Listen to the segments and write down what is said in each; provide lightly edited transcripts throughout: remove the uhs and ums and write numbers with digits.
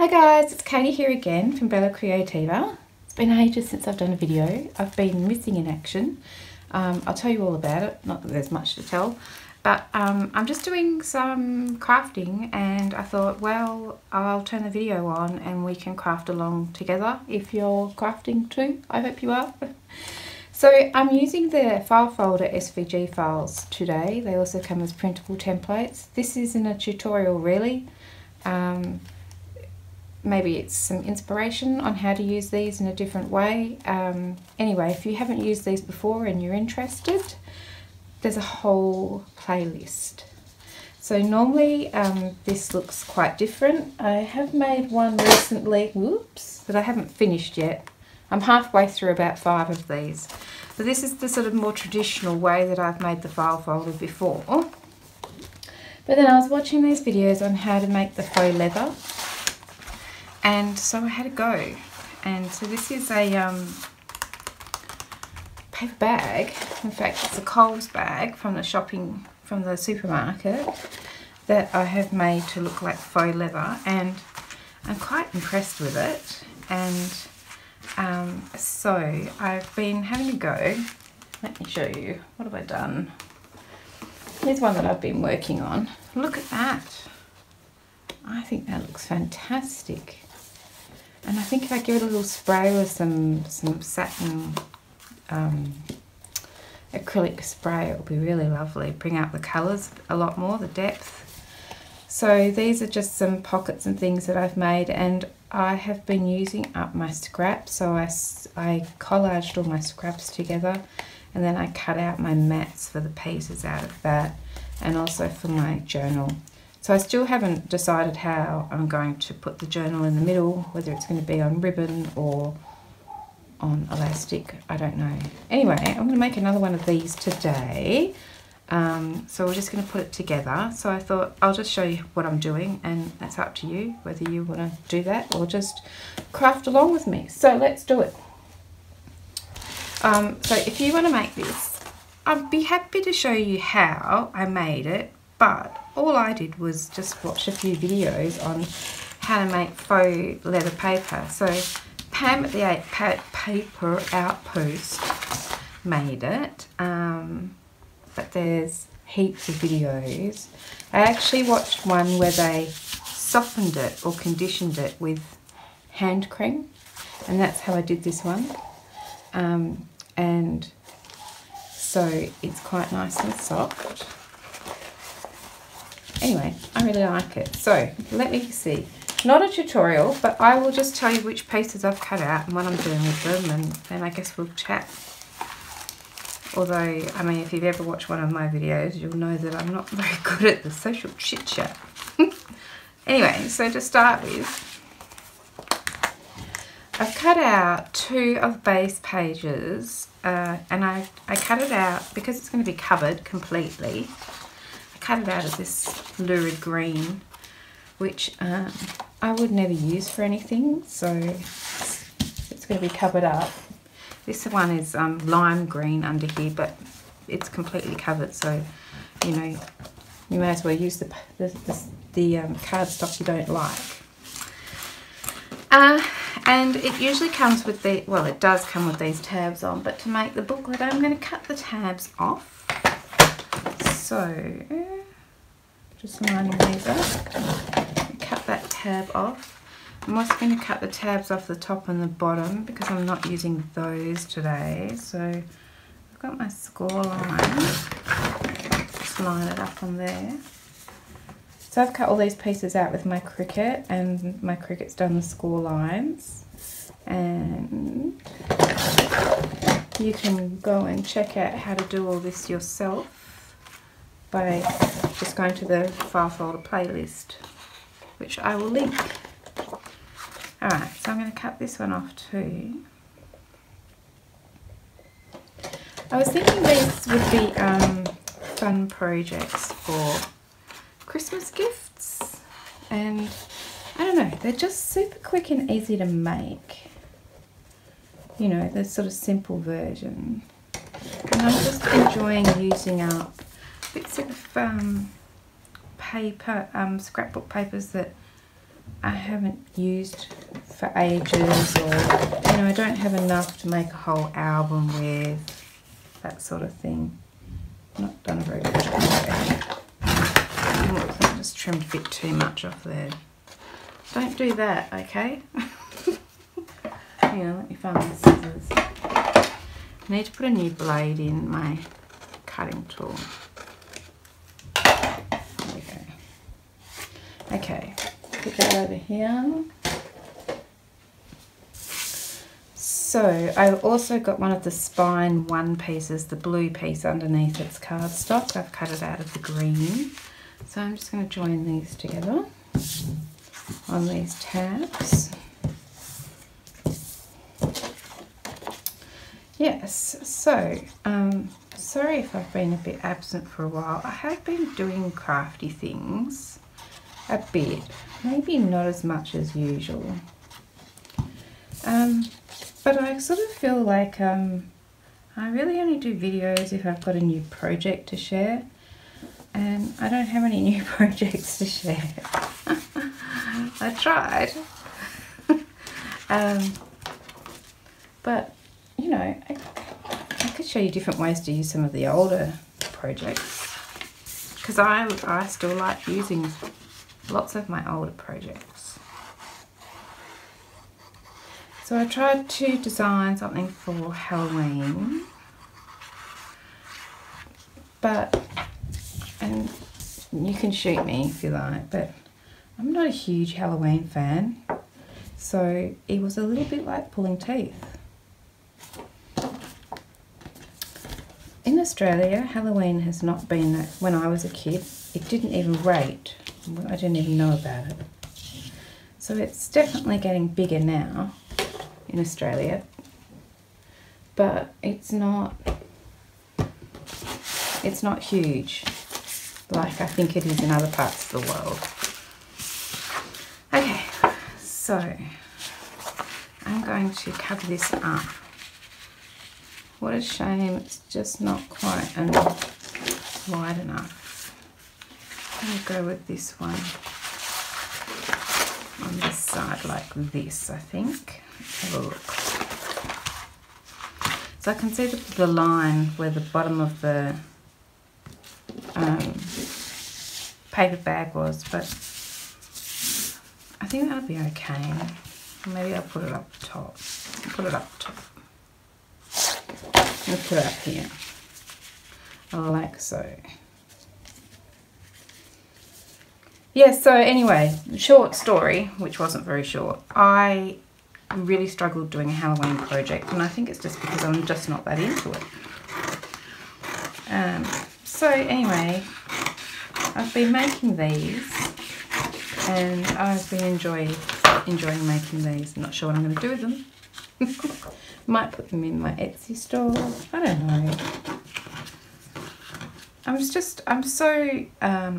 Hi guys, it's Katie here again from Creativa. It's been ages since I've done a video. I've been missing in action. I'll tell you all about it, not that there's much to tell, but I'm just doing some crafting and I thought, well, I'll turn the video on and we can craft along together if you're crafting too. I hope you are. So I'm using the File Folder SVG Files today. They also come as printable templates. This isn't a tutorial really. Maybe it's some inspiration on how to use these in a different way. Anyway, if you haven't used these before and you're interested, there's a whole playlist. So normally this looks quite different. I have made one recently, whoops, that I haven't finished yet. I'm halfway through about 5 of these. So this is the sort of more traditional way that I've made the file folder before. But then I was watching these videos on how to make the faux leather. And so I had to go, and so this is a paper bag. In fact, it's a Coles bag from the supermarket that I have made to look like faux leather, and I'm quite impressed with it. And so I've been having a go. Let me show you. What have I done? Here's one that I've been working on. Look at that. I think that looks fantastic. And I think if I give it a little spray with some satin acrylic spray, it will be really lovely. Bring out the colours a lot more, the depth. So these are just some pockets and things that I've made, and I have been using up my scraps. So I collaged all my scraps together, and then I cut out my mats for the pieces out of that, and also for my journal. So I still haven't decided how I'm going to put the journal in the middle, whether it's going to be on ribbon or on elastic, I don't know. Anyway, I'm going to make another one of these today. So we're just going to put it together. So I thought I'll just show you what I'm doing, and that's up to you whether you want to do that or just craft along with me. So let's do it. So if you want to make this, I'd be happy to show you how I made it. But all I did was just watch a few videos on how to make faux leather paper. So Pam at the Paper Outpost made it, but there's heaps of videos. I actually watched one where they softened it or conditioned it with hand cream, and that's how I did this one. And so it's quite nice and soft. Anyway, I really like it. So let me see. Not a tutorial, but I will just tell you which pieces I've cut out and what I'm doing with them, and then I guess we'll chat. Although, I mean, if you've ever watched one of my videos, you'll know that I'm not very good at the social chit chat. Anyway, so to start with, I've cut out 2 of base pages, and I cut it out because it's going to be covered completely. Cut it out of this lurid green, which I would never use for anything, so it's going to be covered up. This one is lime green under here, but it's completely covered, so you know you may as well use the cardstock you don't like. And it usually comes with the, well, it does come with these tabs on, but to make the booklet I'm going to cut the tabs off. So, just lining these up, cut that tab off. I'm also going to cut the tabs off the top and the bottom because I'm not using those today. So, I've got my score line, just line it up on there. So I've cut all these pieces out with my Cricut, and my Cricut's done the score lines. And you can go and check out how to do all this yourself by just going to the file folder playlist, which I will link. Alright, so I'm going to cut this one off too. I was thinking these would be fun projects for Christmas gifts, and I don't know, they're just super quick and easy to make. You know, the sort of simple version. And I'm just enjoying using up bits of paper, scrapbook papers that I haven't used for ages, or you know, I don't have enough to make a whole album with, that sort of thing. Not done a very good job there. I just trimmed a bit too much off there. Don't do that, okay? Hang on, let me find my scissors. I need to put a new blade in my cutting tool. There we go. Okay, put that over here. So I've also got one of the spine one pieces, the blue piece underneath its cardstock. I've cut it out of the green. So I'm just going to join these together on these tabs. Yes, so sorry if I've been a bit absent for a while. I have been doing crafty things a bit, maybe not as much as usual. But I sort of feel like I really only do videos if I've got a new project to share, and I don't have any new projects to share. I tried. But you know, I could show you different ways to use some of the older projects, because I still like using lots of my older projects. So I tried to design something for Halloween, and you can shoot me if you like, but I'm not a huge Halloween fan, so it was a little bit like pulling teeth. In Australia, Halloween has not been that. When I was a kid, it didn't even rate. I didn't even know about it. So it's definitely getting bigger now in Australia, but it's not huge like I think it is in other parts of the world. Okay, so I'm going to cover this up. What a shame, it's just not quite wide enough. I'll go with this one on this side like this, I think. Let's have a look. So I can see the line where the bottom of the paper bag was, but I think that'll be okay. Maybe I'll put it up the top. Put it up the top. I'll put it up here, like so. Yeah, so anyway, short story, which wasn't very short. I really struggled doing a Halloween project, and I think it's just because I'm just not that into it. So anyway, I've been making these, and I've been enjoying making these. I'm not sure what I'm going to do with them. Might put them in my Etsy store. I don't know. I'm so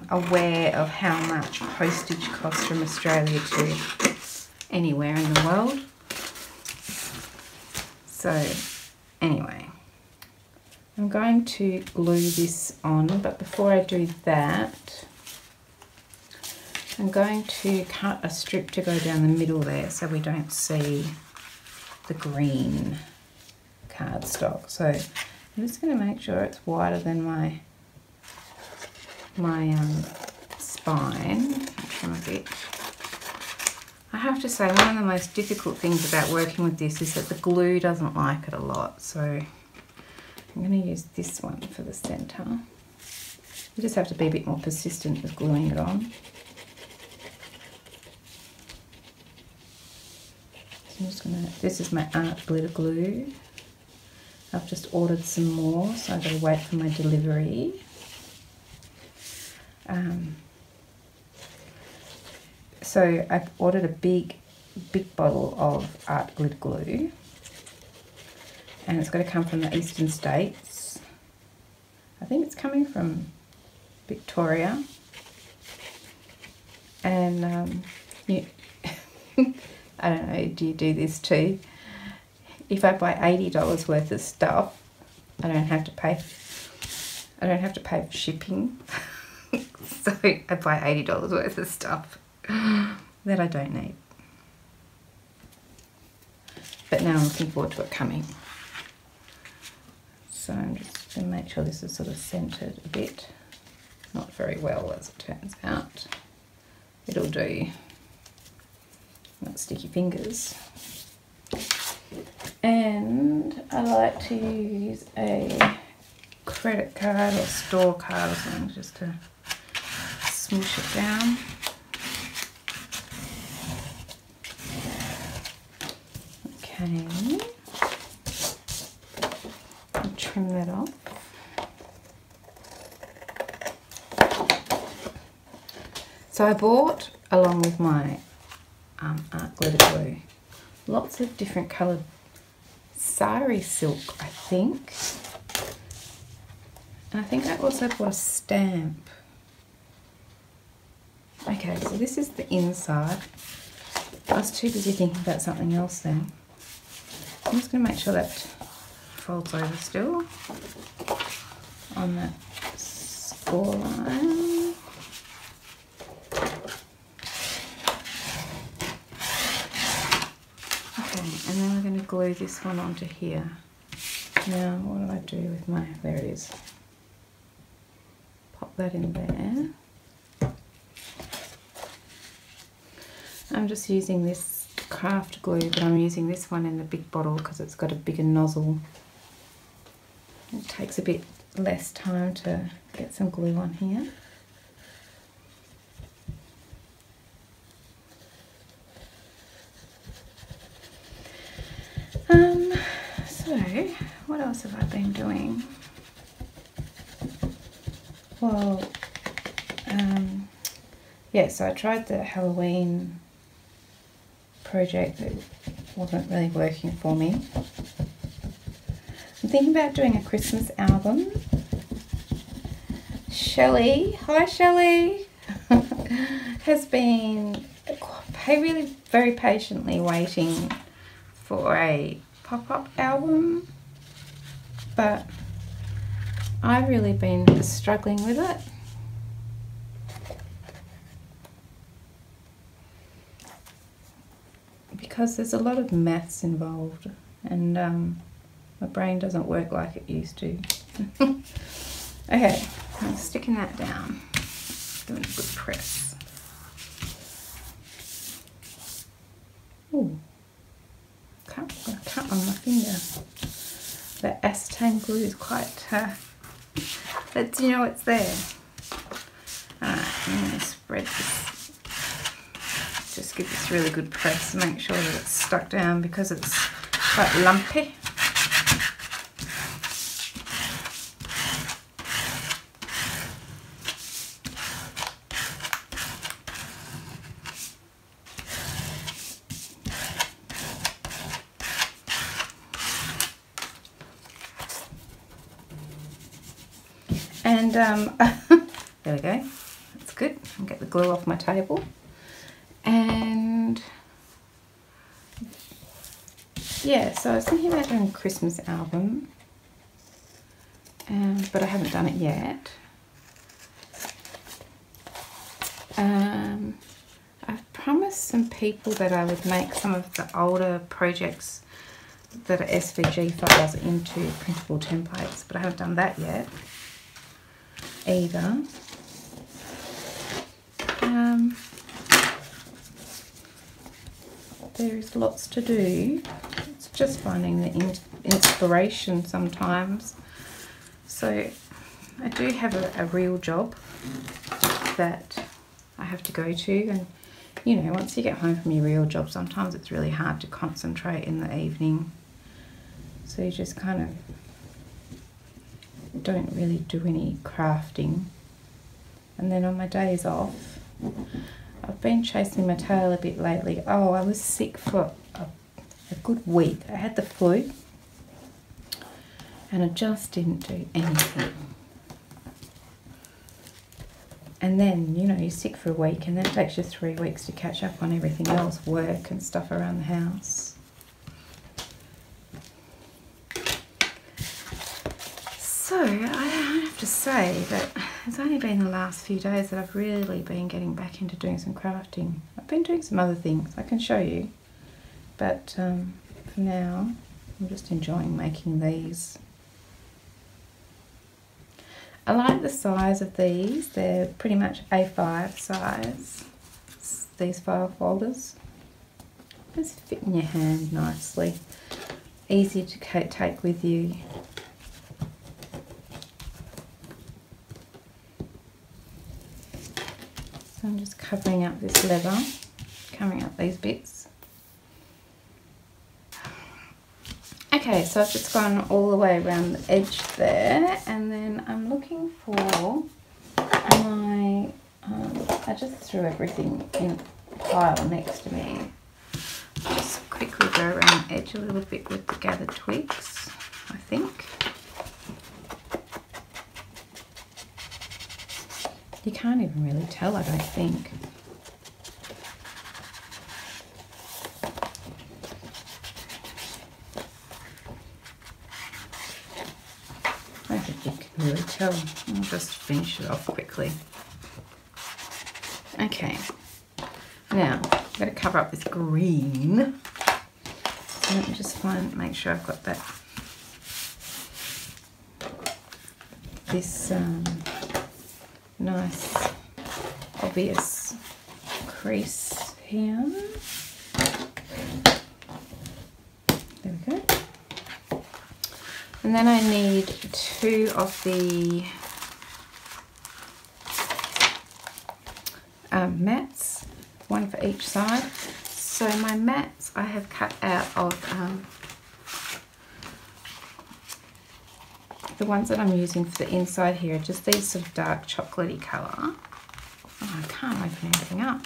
aware of how much postage costs from Australia to anywhere in the world. So anyway, I'm going to glue this on, but before I do that, I'm going to cut a strip to go down the middle there so we don't see the green cardstock. So I'm just going to make sure it's wider than my spine. Trim a bit. I have to say, one of the most difficult things about working with this is that the glue doesn't like it a lot, so I'm going to use this one for the centre. You just have to be a bit more persistent with gluing it on. I'm just gonna, this is my art glitter glue. I've just ordered some more, so I've got to wait for my delivery. So I've ordered a big bottle of art glitter glue, and it's going to come from the eastern states. I think it's coming from Victoria, and I don't know, do you do this too? If I buy $80 worth of stuff, I don't have to pay for shipping. So I buy $80 worth of stuff. that I don't need. But now I'm looking forward to it coming. So I'm just going to make sure this is sort of centered a bit. Not very well, as it turns out. It'll do. Not sticky fingers. And I like to use a credit card or store card or something just to smoosh it down. Okay. I'll trim that off. So I bought, along with my art glitter glue, lots of different coloured sari silk, I think. And I think I also bought a stamp. Okay, so this is the inside. I was too busy thinking about something else then. I'm just going to make sure that folds over still on that score line. Okay, and then we're going to glue this one onto here. Now, what do I do with my, there it is. Pop that in there. I'm just using this craft glue, but I'm using this one in the big bottle because it's got a bigger nozzle. It takes a bit less time to get some glue on here. So what else have I been doing? Well, yeah, so I tried the Halloween project that wasn't really working for me. I'm thinking about doing a Christmas album. Shelley, hi Shelley, has been really very patiently waiting for a pop-up album, but I've really been struggling with it. Because there's a lot of maths involved and my brain doesn't work like it used to. Okay, I'm sticking that down, giving it a good press. Ooh, got a cut on my finger. The acetone glue is quite, lets you know it's there. Alright, I'm going to spread this. Just give this really good press, make sure that it's stuck down because it's quite lumpy. And there we go, that's good. I'll get the glue off my table. And yeah, so I was thinking about doing a Christmas album, but I haven't done it yet. I've promised some people that I would make some of the older projects that are SVG files into printable templates, but I haven't done that yet either. There's lots to do. It's just finding the inspiration sometimes. So I do have a real job that I have to go to, and you know, once you get home from your real job, sometimes it's really hard to concentrate in the evening. So you just kind of don't really do any crafting. And then on my days off, I've been chasing my tail a bit lately. Oh, I was sick for a good week. I had the flu and I just didn't do anything. And then, you know, you're sick for a week and then it takes you 3 weeks to catch up on everything else, work and stuff around the house. So I have to say that it's only been the last few days that I've really been getting back into doing some crafting. I've been doing some other things I can show you, but for now I'm just enjoying making these. I like the size of these. They're pretty much A5 size, these file folders. Just fit in your hand nicely. Easy to take with you. So I'm just covering up this leather, covering up these bits. Okay, so I've just gone all the way around the edge there, and then I'm looking for my, I just threw everything in a pile next to me. Just quickly go around the edge a little bit with the gathered twigs, I think. You can't even really tell, I don't think. I don't think you can really tell. I'll just finish it off quickly. Okay, now I'm going to cover up this green. So let me just make sure I've got that. This nice, obvious crease here. There we go. And then I need 2 of the mats, 1 for each side. So my mats I have cut out of the ones that I'm using for the inside here are just these sort of dark chocolatey colour. Oh, I can't open everything up.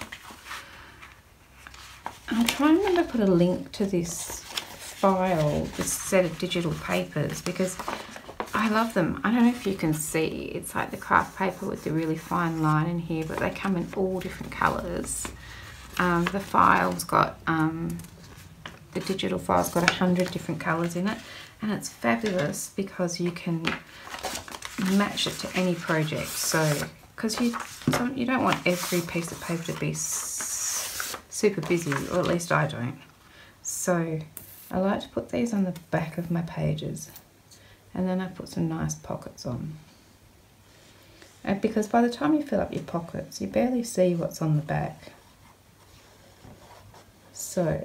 I'll try and remember to put a link to this file, this set of digital papers, because I love them. I don't know if you can see, it's like the craft paper with the really fine line in here, but they come in all different colours. The file's got, the digital file's got 100 different colours in it, and it's fabulous because you can match it to any project. So, because you don't want every piece of paper to be super busy, or at least I don't. So I like to put these on the back of my pages, and then I put some nice pockets on. And because by the time you fill up your pockets, you barely see what's on the back. So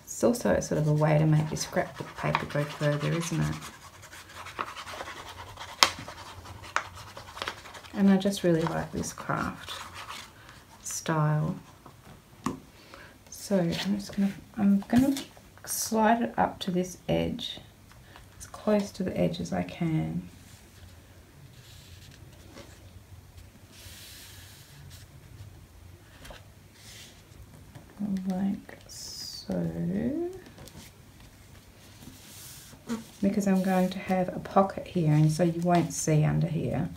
it's also sort of a way to make your scrapbook paper go further, isn't it? And I just really like this craft style. So I'm gonna slide it up to this edge, as close to the edge as I can. Like so. Because I'm going to have a pocket here, and so you won't see under here.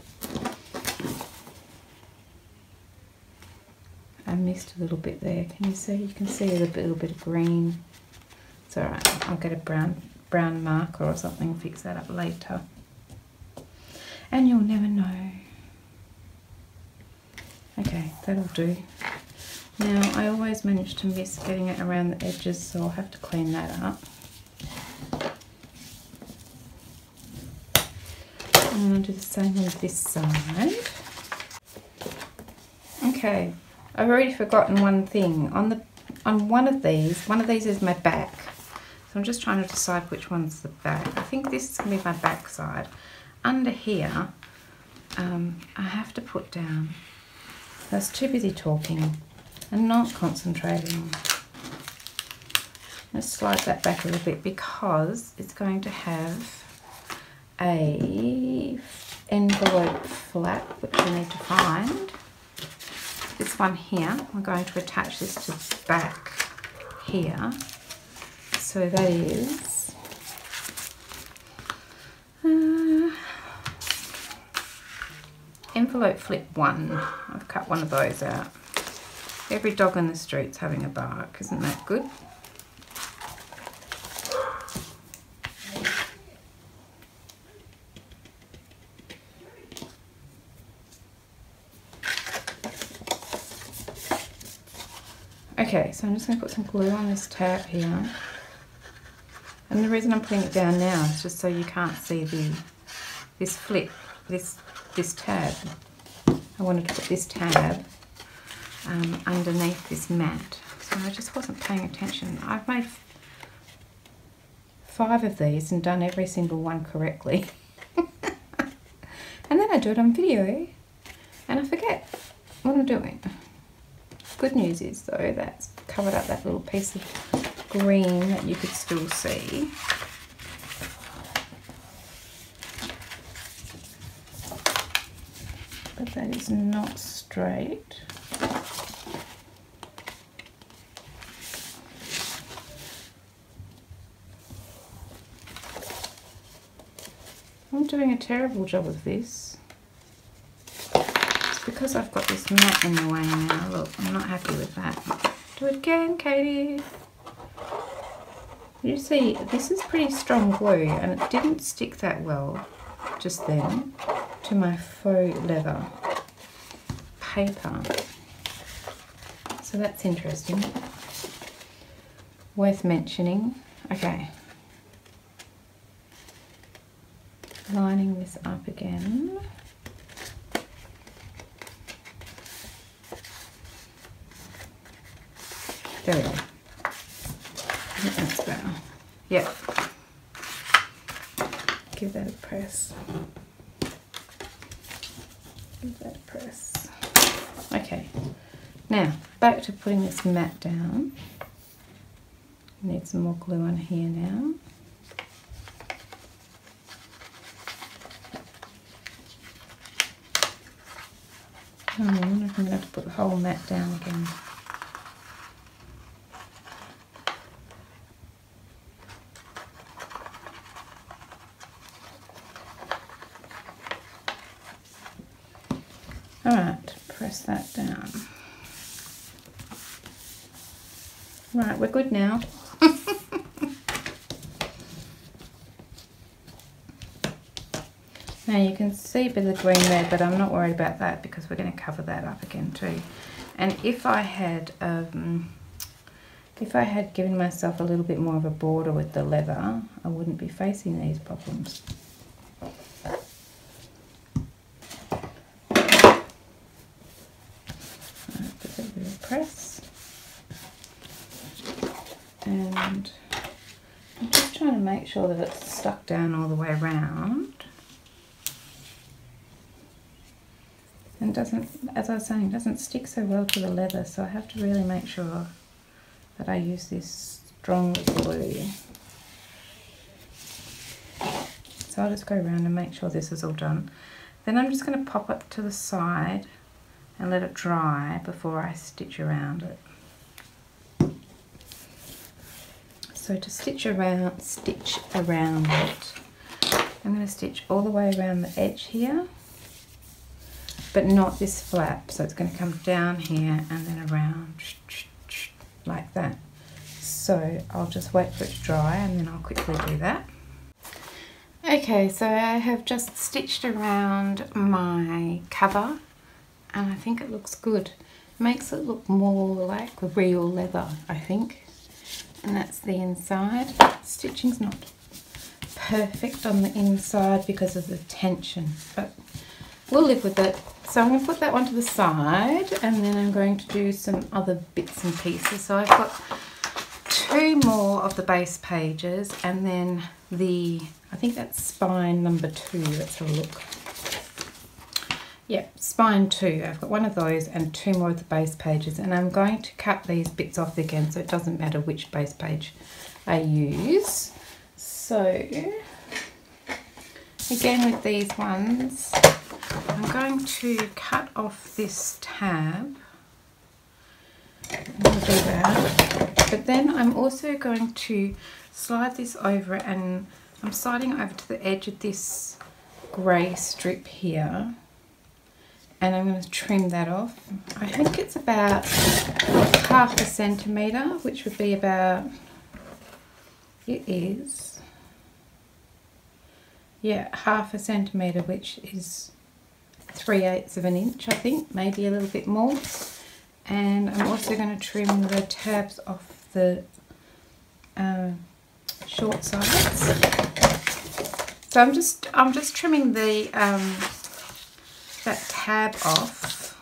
I missed a little bit there. Can you see? You can see a little bit of green. It's alright. I'll get a brown marker or something and fix that up later. And you'll never know. Okay, that'll do. Now, I always manage to miss getting it around the edges, so I'll have to clean that up. And I'll do the same with this side. Okay, I've already forgotten one thing. On one of these is my back. So I'm just trying to decide which one's the back. I think this is going to be my back side. Under here, I have to put down, I was too busy talking and not concentrating. Let's slide that back a little bit because it's going to have a envelope flap which I need to find. This one here, I'm going to attach this to the back here. So that is envelope flip 1. I've cut one of those out. Every dog in the street's having a bark, isn't that good? Okay, so I'm just going to put some glue on this tab here. And the reason I'm putting it down now is just so you can't see this flip, this tab. I wanted to put this tab underneath this mat. So I just wasn't paying attention. I've made 5 of these and done every single one correctly. And then I do it on video and I forget what I'm doing. Good news is though, that's covered up that little piece of green that you could still see. But that is not straight. I'm doing a terrible job of this. It's because I've got this mat in the way now. Look, I'm not happy with that. Do it again, Katie. You see, this is pretty strong glue and it didn't stick that well just then to my faux leather paper. So that's interesting. Worth mentioning. Okay. Lining this up again. There we go. I think that's better. Yeah. Give that a press. Give that a press. Okay. Now, back to putting this mat down. Need some more glue on here now. Oh, I wonder if I'm going to have to put the whole mat down again. Alright, press that down. Right, we're good now. Now you can see a bit of the green there, but I'm not worried about that because we're going to cover that up again too. And if I had given myself a little bit more of a border with the leather, I wouldn't be facing these problems. Put a bit of press, and I'm just trying to make sure that it's stuck down all the way around. And doesn't, as I was saying, doesn't stick so well to the leather, so I have to really make sure that I use this strong glue. So I'll just go around and make sure this is all done. Then I'm just going to pop it to the side and let it dry before I stitch around it. So to stitch around it, I'm going to stitch all the way around the edge here, but not this flap, so it's going to come down here and then around like that. So I'll just wait for it to dry and then I'll quickly do that. Okay, so I have just stitched around my cover and I think it looks good. It makes it look more like real leather, I think. And that's the inside. Stitching's not perfect on the inside because of the tension, but we'll live with it. So I'm going to put that one to the side and then I'm going to do some other bits and pieces. So I've got 2 more of the base pages and then I think that's spine number 2. Let's have a look. Yeah, spine 2. I've got one of those and 2 more of the base pages, and I'm going to cut these bits off again so it doesn't matter which base page I use. So again with these ones, I'm going to cut off this tab. I'll do that. But then I'm also going to slide this over, and I'm sliding over to the edge of this grey strip here, and I'm going to trim that off. I think it's about 1/2 centimetre, which would be about, it is, yeah, 1/2 centimetre, which is 3/8 of an inch, I think, maybe a little bit more. And I'm also going to trim the tabs off the short sides. So I'm just trimming the that tab off,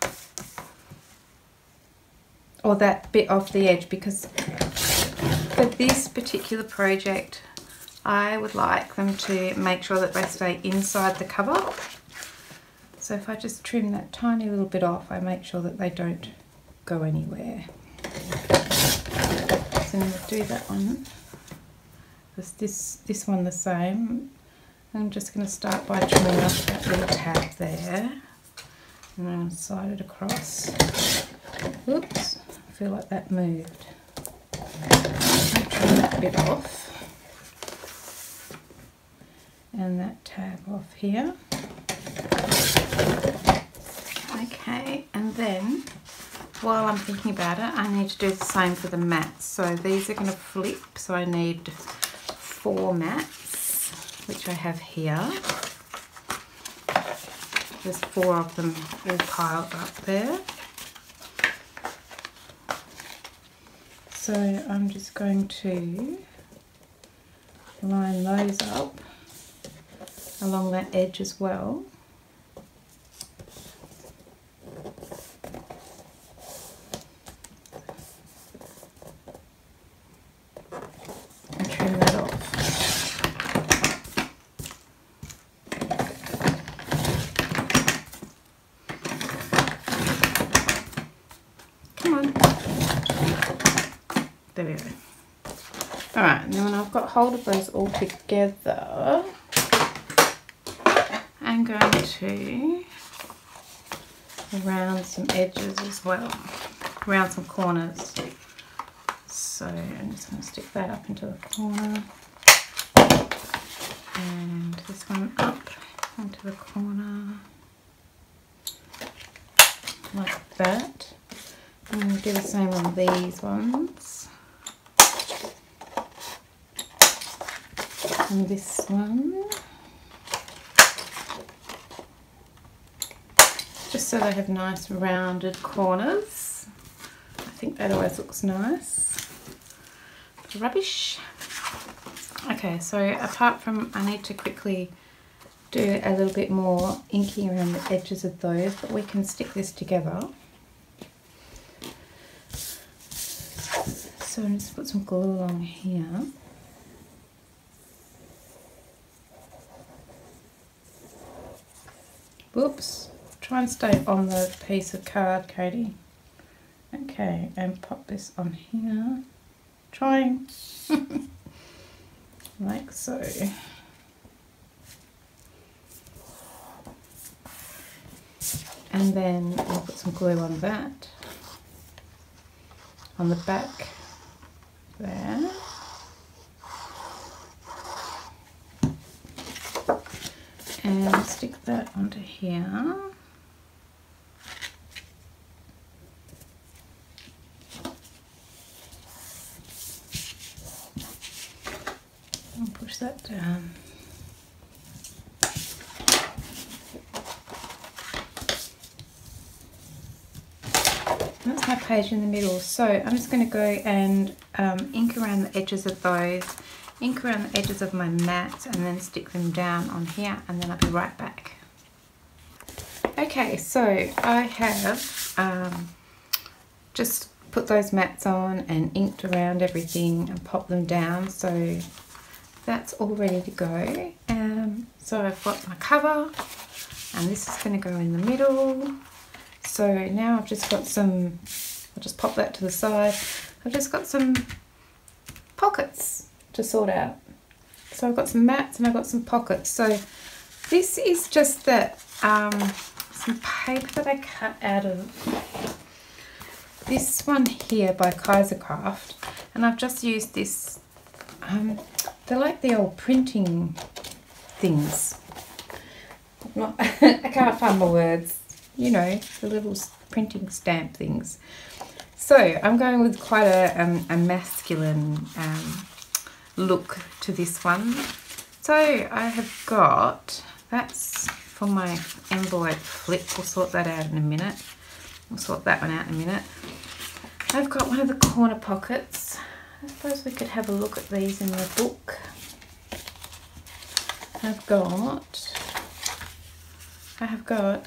or that bit off the edge, because for this particular project I would like them to make sure that they stay inside the cover. So if I just trim that tiny little bit off, I make sure that they don't go anywhere. So I'm going to do that one. This one the same. I'm just going to start by trimming off that little tab there, and I'm going to slide it across. Oops, I feel like that moved. I'll trim that bit off, and that tab off here. Okay, and then while I'm thinking about it, I need to do the same for the mats. So these are going to flip, so I need 4 mats, which I have here. There's 4 of them all piled up there. So I'm just going to line those up along that edge as well. And trim that off. Come on. There we go. Alright, and then when I've got hold of those all together, I'm going to round some edges as well, round some corners. So I'm just going to stick that up into the corner, and this one up into the corner, like that. I'm going to do the same on these ones. And this one. Just so they have nice rounded corners. I think that always looks nice. Rubbish. Okay, so apart from, I need to quickly do a little bit more inking around the edges of those, but we can stick this together. So I'm just put some glue along here. Whoops. Try and stay on the piece of card, Katie. Okay, and pop this on here. Trying. Like so. And then I'll put some glue on that. On the back there. And stick that onto here. And push that down. That's my page in the middle. So I'm just going to go and ink around the edges of those, ink around the edges of my mats, and then stick them down on here, and then I'll be right back. Okay, so I have just put those mats on and inked around everything and popped them down, so that's all ready to go. So I've got my cover, and this is going to go in the middle. So now I've just got some, I'll just pop that to the side. I've just got some pockets to sort out. So I've got some mats and I've got some pockets. So this is just that some paper that I cut out of this one here by Craft, and I've just used this. They're like the old printing things. I can't find my words. You know, the little printing stamp things. So I'm going with quite a masculine look to this one. So I have got, that's for my envelope flip, we'll sort that out in a minute. We'll sort that one out in a minute. I've got one of the corner pockets. I suppose we could have a look at these in the book. I have got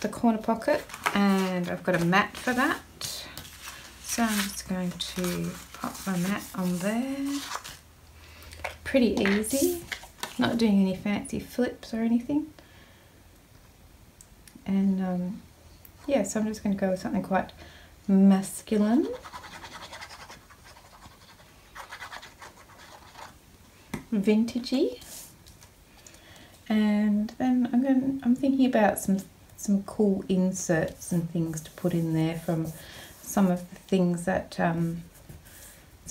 the corner pocket and I've got a mat for that. So I'm just going to pop my mat on there. Pretty easy, not doing any fancy flips or anything. And yeah, so I'm just going to go with something quite masculine. Vintagey. And then I'm thinking about some cool inserts and things to put in there from some of the things that some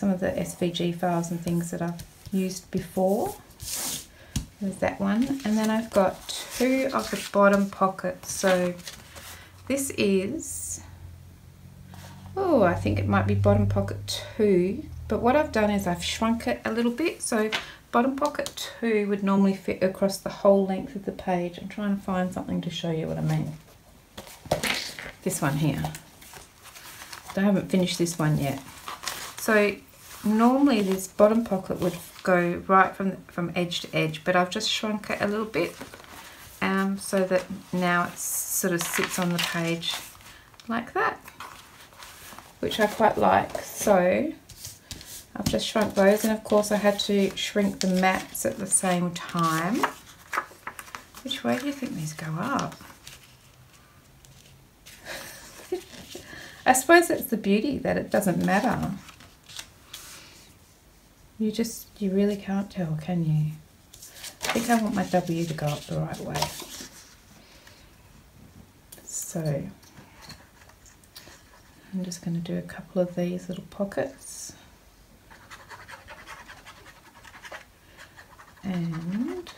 of the SVG files and things that I've used before. There's that one, and then I've got two of the bottom pockets. So this is, oh, I think it might be bottom pocket 2, but what I've done is I've shrunk it a little bit. So bottom pocket 2 would normally fit across the whole length of the page. I'm trying to find something to show you what I mean. This one here. I haven't finished this one yet. So normally this bottom pocket would go right from edge to edge, but I've just shrunk it a little bit so that now it sort of sits on the page like that, which I quite like. So I've just shrunk those, and of course I had to shrink the mats at the same time. Which way do you think these go up? I suppose that's the beauty, that it doesn't matter. You really can't tell, can you? I think I want my W to go up the right way. So I'm just going to do a couple of these little pockets. And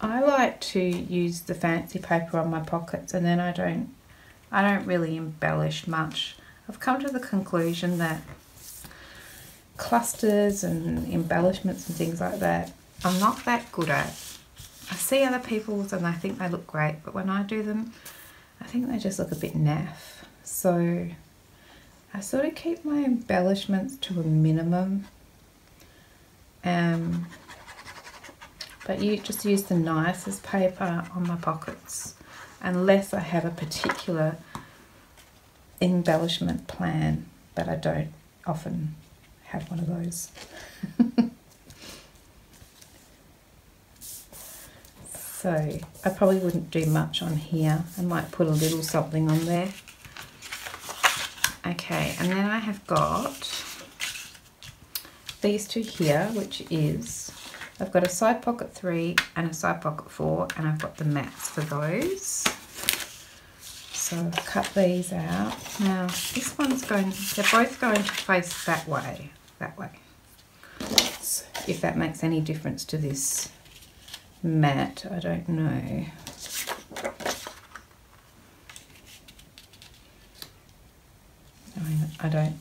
I like to use the fancy paper on my pockets, and then I don't really embellish much. I've come to the conclusion that clusters and embellishments and things like that I'm not that good at. I see other people's and I think they look great, but when I do them I think they just look a bit naff. So I sort of keep my embellishments to a minimum. But you just use the nicest paper on my pockets unless I have a particular embellishment plan, but I don't often have one of those. So I probably wouldn't do much on here. I might put a little something on there. Okay, and then I have got these two here, which is, I've got a side pocket 3 and a side pocket 4, and I've got the mats for those. So I've cut these out. Now this one's going, they're both going to face that way. So if that makes any difference to this mat, I don't know. I mean,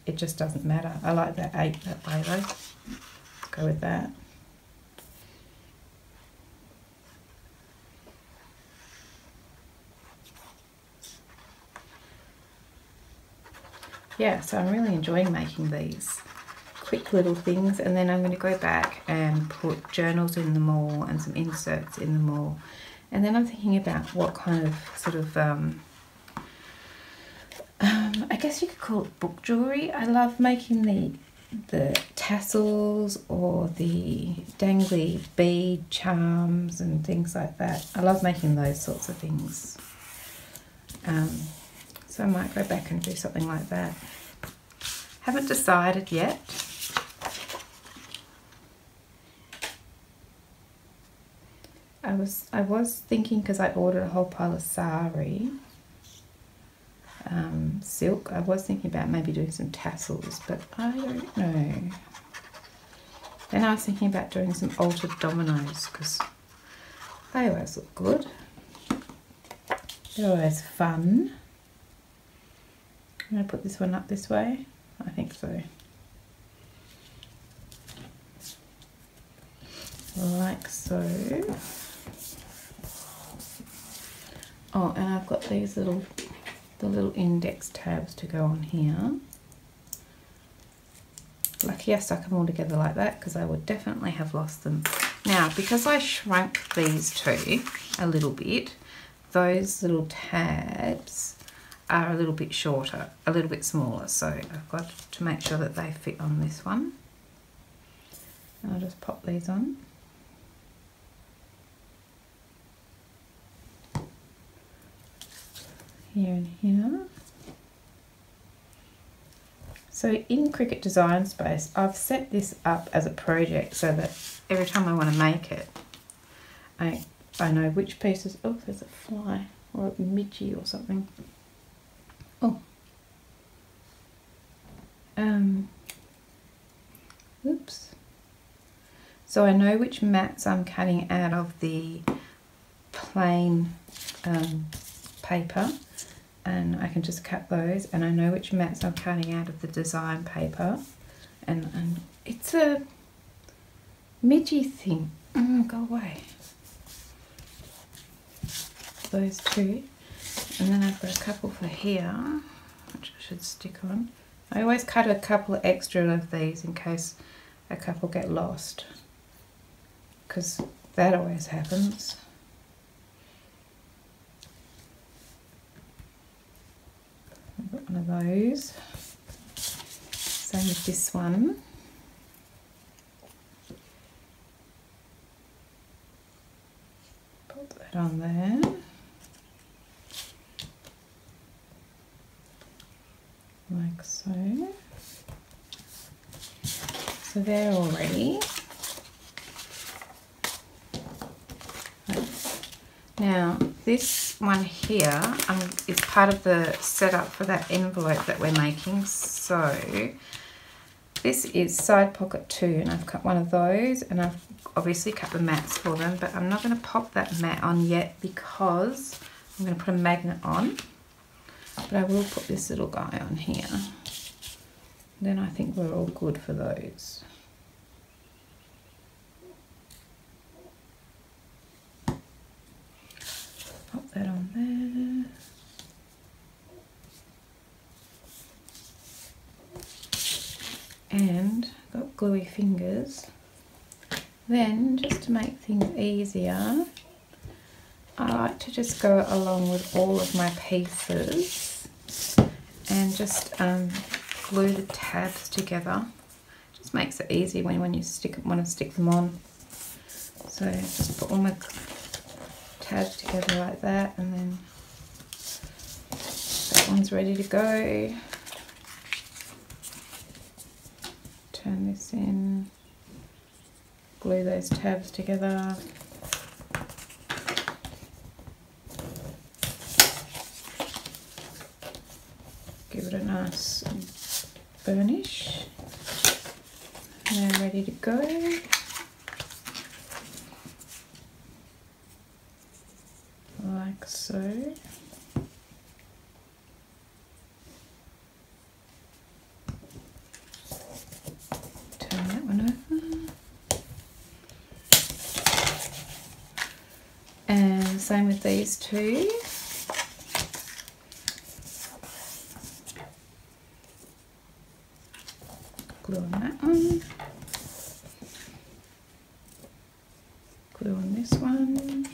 it just doesn't matter. I like that 8 that way though. Let's go with that. Yeah, so I'm really enjoying making these quick little things, and then I'm going to go back and put journals in them all and some inserts in them all. And then I'm thinking about what kind of sort of, I guess you could call it book jewellery. I love making the tassels or the dangly bead charms and things like that. I love making those sorts of things. So I might go back and do something like that. Haven't decided yet. I was thinking, because I ordered a whole pile of sari silk, I was thinking about maybe doing some tassels, but I don't know. Then I was thinking about doing some altered dominoes, because they always look good. They're always fun. I'm going to put this one up this way. I think so. Like so. Oh, and I've got these the little index tabs to go on here. Lucky I stuck them all together like that, because I would definitely have lost them. Now, because I shrunk these two a little bit, those little tabs are a little bit shorter, a little bit smaller, so I've got to make sure that they fit on this one. And I'll just pop these on. Here and here. So in Cricut Design Space, I've set this up as a project so that every time I want to make it, I know which pieces. Oh, there's a fly or a midgie or something. Oh. Oops. So I know which mats I'm cutting out of the plain paper, and I can just cut those, and I know which mats I'm cutting out of the design paper, and it's a midgie thing. Go away. Those two, and then I've got a couple for here, which I should stick on. I always cut a couple extra of these in case a couple get lost, because that always happens. I've got one of those. Same with this one. Put that on there. Like so. So they're all ready. Now this one here is part of the setup for that envelope that we're making. So this is side pocket 2, and I've cut one of those, and I've obviously cut the mats for them, but I'm not going to pop that mat on yet because I'm going to put a magnet on. But I will put this little guy on here. Then I think we're all good for those. Pop that on there. And got gluey fingers. Then, just to make things easier, I like to just go along with all of my pieces and just glue the tabs together. Just makes it easy when you want to stick them on. So just put all my tabs together like that, and then that one's ready to go. Turn this in, glue those tabs together. Give it a nice burnish. And they're ready to go. Like so. Turn that one over. And same with these two. Glue on that one. Glue on this one.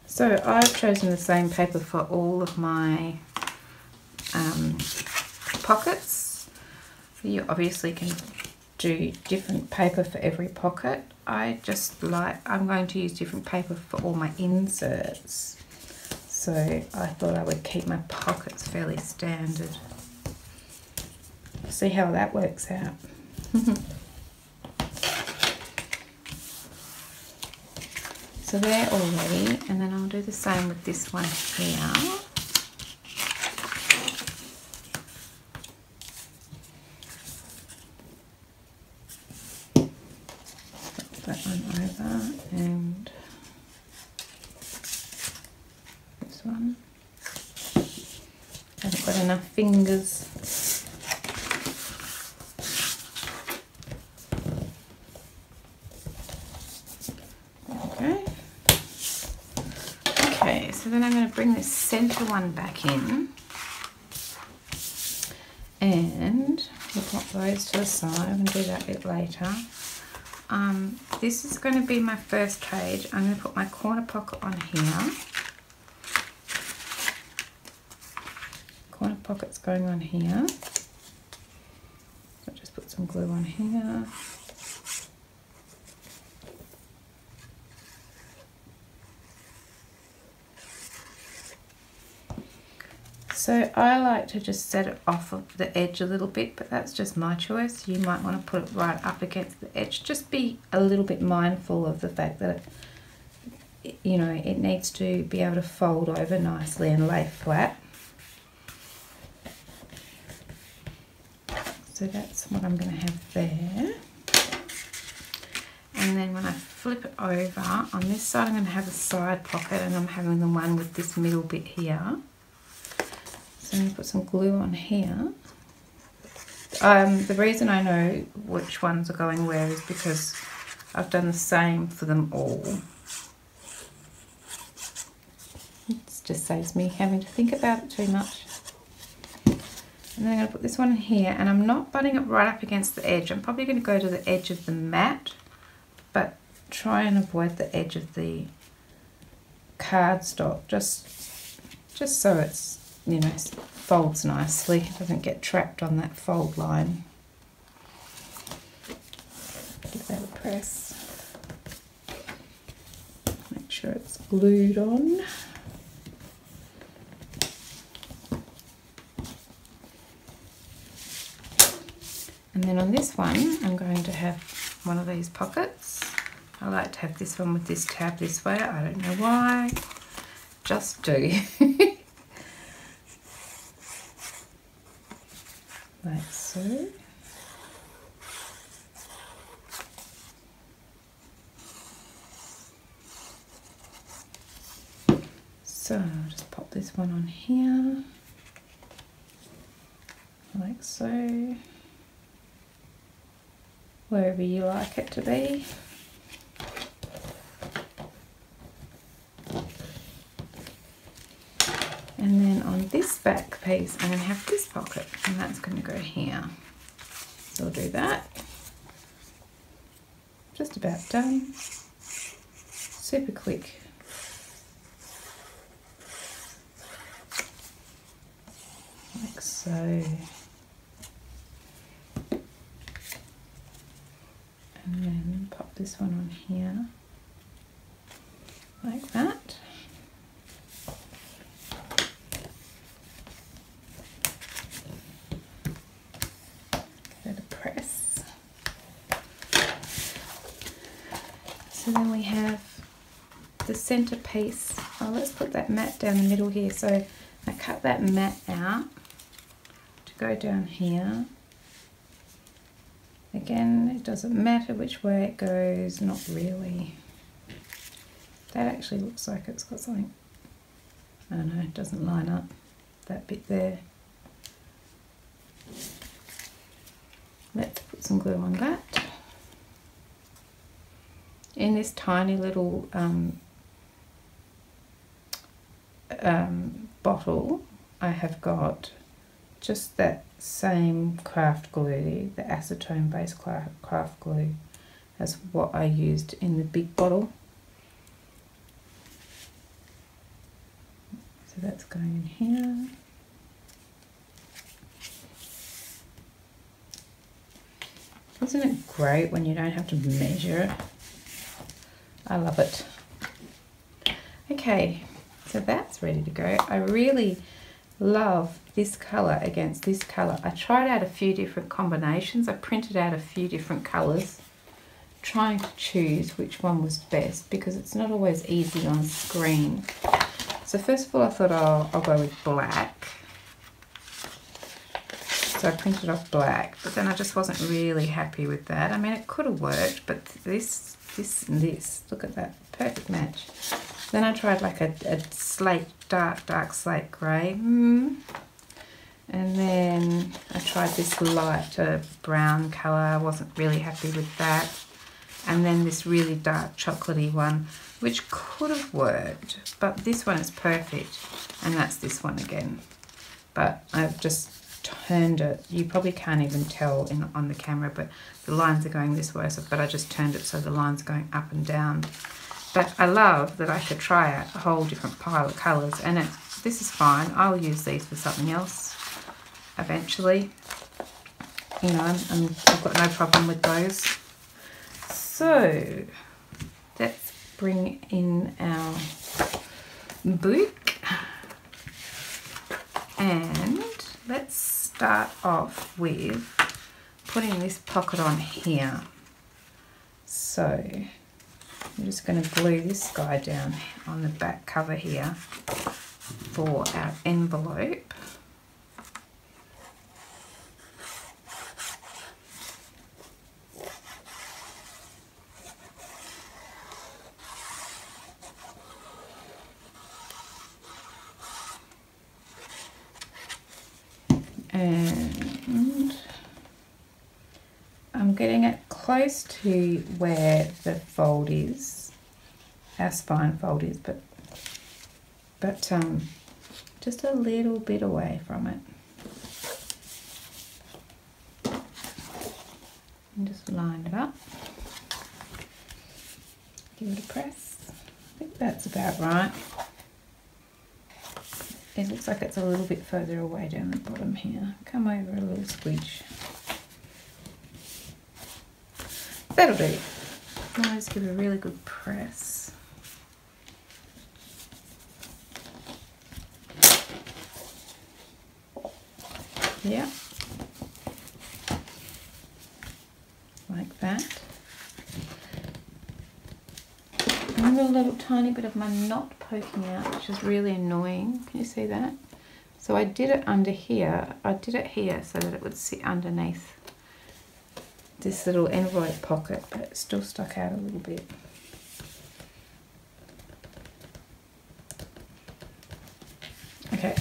So I've chosen the same paper for all of my pockets. You obviously can do different paper for every pocket. I'm going to use different paper for all my inserts. So I thought I would keep my pockets fairly standard. See how that works out. So they're all ready, and then I'll do the same with this one here. Put that one over, and this one. Haven't got enough fingers. Okay, so then I'm going to bring this center one back in, and we'll pop those to the side. I'm going to do that a bit later. This is going to be my first page. I'm going to put my corner pocket on here. Corner pocket's going on here. I'll just put some glue on here. So I like to just set it off of the edge a little bit, but that's just my choice. You might want to put it right up against the edge. Just be a little bit mindful of the fact that you know, it needs to be able to fold over nicely and lay flat. So that's what I'm going to have there. And then when I flip it over, on this side I'm going to have a side pocket, and I'm having the one with this middle bit here. So I'm going to put some glue on here. The reason I know which ones are going where is because I've done the same for them all. It just saves me having to think about it too much. And then I'm going to put this one in here, and I'm not butting it right up against the edge. I'm probably going to go to the edge of the mat, but try and avoid the edge of the cardstock, just so it's, you know, folds nicely. It doesn't get trapped on that fold line. Give that a press. Make sure it's glued on. And then on this one, I'm going to have one of these pockets. I like to have this one with this tab this way. I don't know why. Just do. Like so. So I'll just pop this one on here. Like so. Wherever you like it to be. And then on this back piece, I'm going to have this pocket, and that's going to go here. So I'll do that. Just about done. Super quick. Like so. And then pop this one on here. Like that. So then we have the center piece. Oh, let's put that mat down the middle here. So I cut that mat out to go down here. Again, it doesn't matter which way it goes, not really. That actually looks like it's got something, I don't know, it doesn't line up, that bit there. Let's put some glue on that. In this tiny little bottle, I have got just that same craft glue, the acetone based craft glue, as what I used in the big bottle. So that's going in here. Isn't it great when you don't have to measure it? I love it. Okay, so that's ready to go. I really love this colour against this colour. I tried out a few different combinations. I printed out a few different colours, trying to choose which one was best because it's not always easy on screen. So first of all, I thought I'll go with black. So I printed off black, but then I just wasn't really happy with that. I mean, it could have worked, but this and this, look at that, perfect match. Then I tried like a slate, dark slate grey. And then I tried this lighter brown colour. I wasn't really happy with that. And then this really dark chocolatey one. which could have worked, but this one is perfect, and that's this one again. But I've just turned it. You probably can't even tell on the camera, but the lines are going this way, but I just turned it so the lines are going up and down. But I love that I could try out a whole different pile of colours, and this is fine. I'll use these for something else eventually. You know, I've got no problem with those. So let's bring in our book, and let's start off with putting this pocket on here. So I'm just going to glue this guy down on the back cover here for our envelope. And I'm getting it close to where the fold is, our spine fold is, but just a little bit away from it. And just line it up. Give it a press. I think that's about right. It looks like it's a little bit further away down the bottom here. Come over a little squidge. That'll do. Now just give it a really good press. Yeah. Like that. I've got a little tiny bit of my knot poking out, which is really annoying. Can you see that? So I did it under here. I did it here so that it would sit underneath this little envelope pocket, but it still stuck out a little bit. Okay.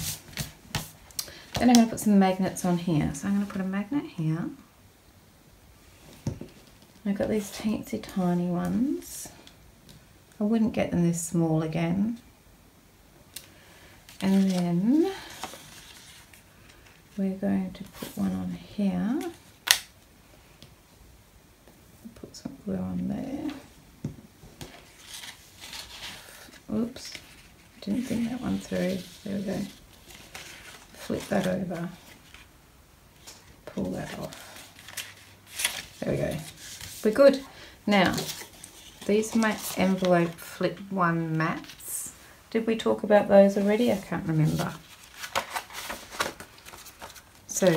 Then I'm going to put some magnets on here. So I'm going to put a magnet here. I've got these teensy tiny ones. I wouldn't get them this small again. And then we're going to put one on here. Put some glue on there. Oops, didn't think that one through. There we go. Flip that over. Pull that off. There we go. We're good. Now, these are my envelope flip one mats. Did we talk about those already? I can't remember. So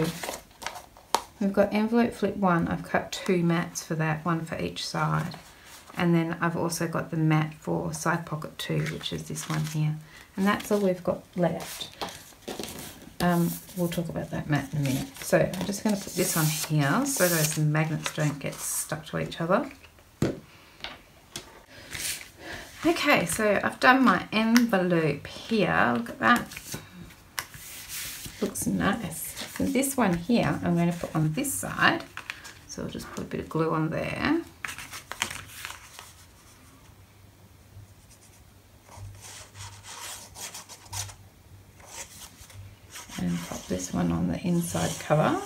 we've got envelope flip one. I've cut 2 mats for that, one for each side. And then I've also got the mat for side pocket 2, which is this one here. And that's all we've got left. We'll talk about that mat in a minute. So I'm just going to put this on here so those magnets don't get stuck to each other. Okay, so I've done my envelope here. Look at that. Looks nice. So this one here I'm going to put on this side. So I'll just put a bit of glue on there. And pop this one on the inside cover.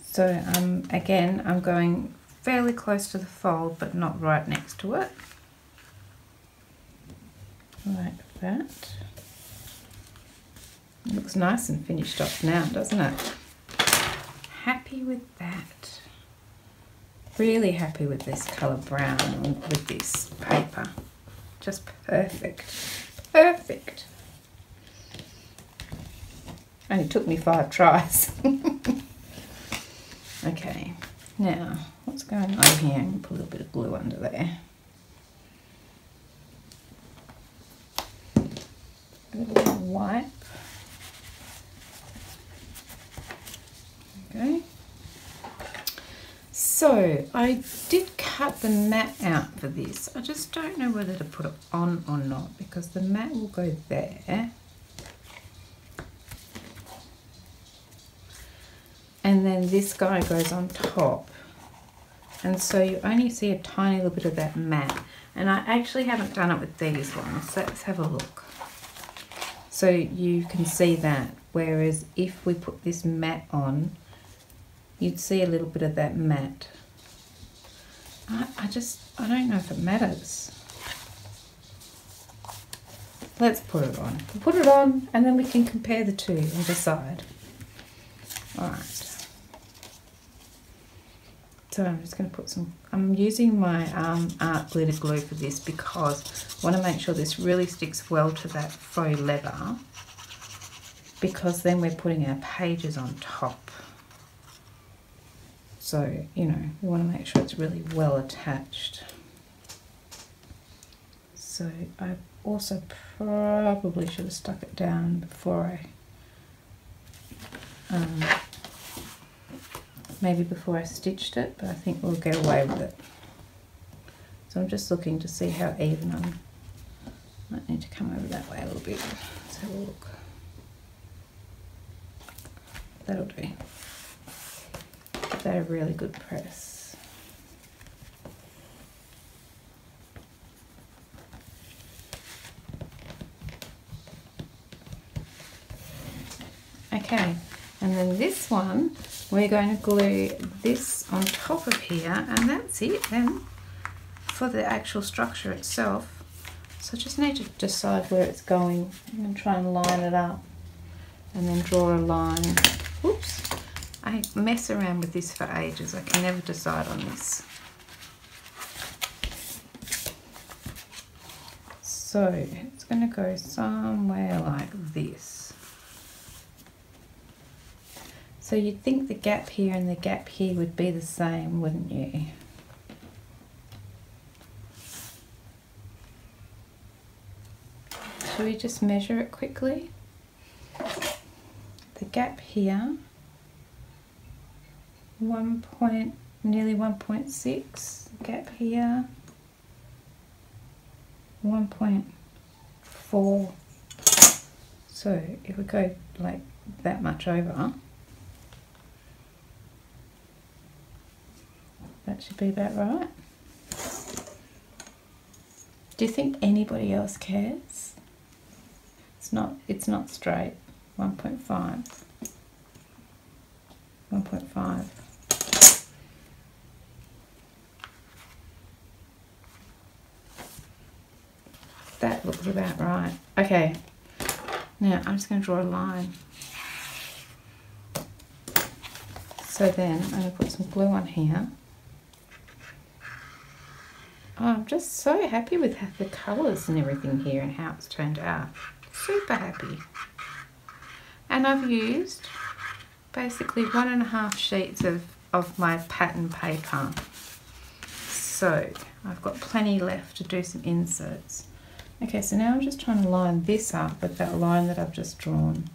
So again, I'm going fairly close to the fold, but not right next to it. Like that. It looks nice and finished off now, doesn't it? Happy with that. Really happy with this colour brown with this paper. Just perfect. Perfect. Only took me 5 tries. Okay, now what's going on here? I'm going to put a little bit of glue under there. A little wipe. Okay. So I did cut the mat out for this. I just don't know whether to put it on or not because the mat will go there. and then this guy goes on top, and so you only see a tiny little bit of that matte. And I actually haven't done it with these ones, so let's have a look. So you can see that, whereas if we put this matte on, you'd see a little bit of that matte. I don't know if it matters. Let's put it on. We'll put it on and then we can compare the two and decide. Alright. So I'm just going to put some, I'm using my art glitter glue for this because I want to make sure this really sticks well to that faux leather, because then we're putting our pages on top. So, you know, we want to make sure it's really well attached. So I also probably should have stuck it down before I, maybe before I stitched it, but I think we'll get away with it. So I'm just looking to see how even I'm. Might need to come over that way a little bit. Let's have a look. That'll do. Give that a really good press. Okay, and then this one, we're going to glue this on top of here, and that's it then for the actual structure itself. So I just need to decide where it's going. I'm going to try and line it up and then draw a line. Whoops, I mess around with this for ages. I can never decide on this. So it's going to go somewhere like this. So you'd think the gap here and the gap here would be the same, wouldn't you? Should we just measure it quickly? The gap here, nearly 1.6. The gap here, 1.4. So if we go like that much over, that should be about right. Do you think anybody else cares? It's not straight. 1.5. 1.5. That looks about right. Okay. Now I'm just going to draw a line. So then I'm going to put some glue on here. Oh, I'm just so happy with the colours and everything here and how it's turned out. Super happy. And I've used basically 1.5 sheets of my pattern paper. So I've got plenty left to do some inserts. Okay, so now I'm just trying to line this up with that line that I've just drawn.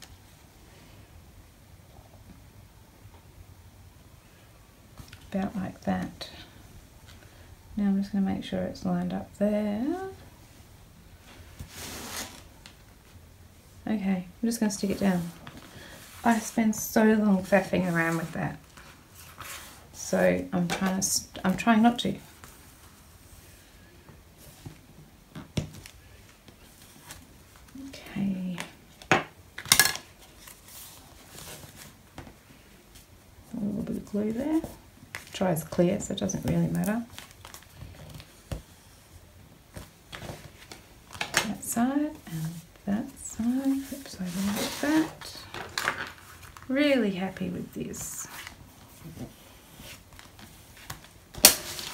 About like that. Now I'm just going to make sure it's lined up there. Okay, I'm just going to stick it down. I spend so long faffing around with that, so I'm trying not to. Okay. A little bit of glue there. Tries clear, so it doesn't really matter. That side and that side. Oops, I like that. Really happy with this.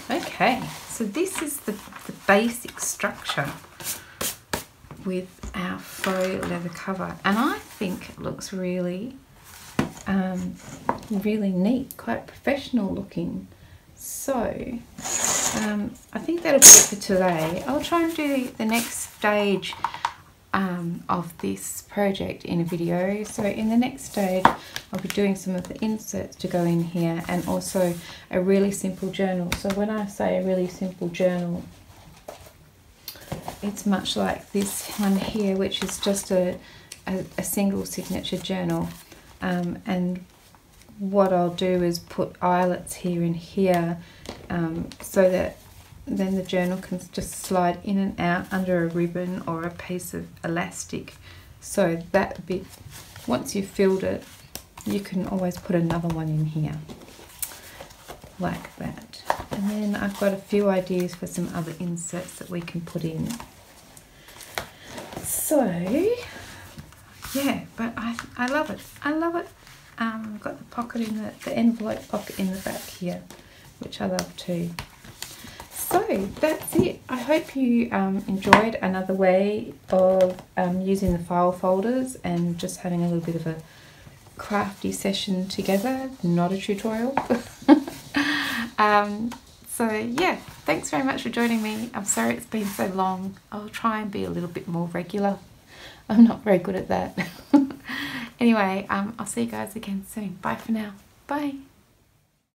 Okay, so this is the basic structure with our faux leather cover, and I think it looks really really neat, quite professional looking. So I think that'll be it for today. I'll try and do the next stage of this project in a video. So in the next stage I'll be doing some of the inserts to go in here, and also a really simple journal. So when I say a really simple journal, it's much like this one here, which is just a single signature journal, and what I'll do is put eyelets here and here, so that then the journal can just slide in and out under a ribbon or a piece of elastic. So that bit, once you've filled it, you can always put another one in here, like that. And then I've got a few ideas for some other inserts that we can put in. So, yeah, but I love it. I love it. I've got the pocket in the envelope pocket in the back here, which I love too. So that's it. I hope you enjoyed another way of using the file folders and just having a little bit of a crafty session together, not a tutorial. So yeah, thanks very much for joining me. I'm sorry it's been so long. I'll try and be a little bit more regular. I'm not very good at that. Anyway, I'll see you guys again soon. Bye for now. Bye.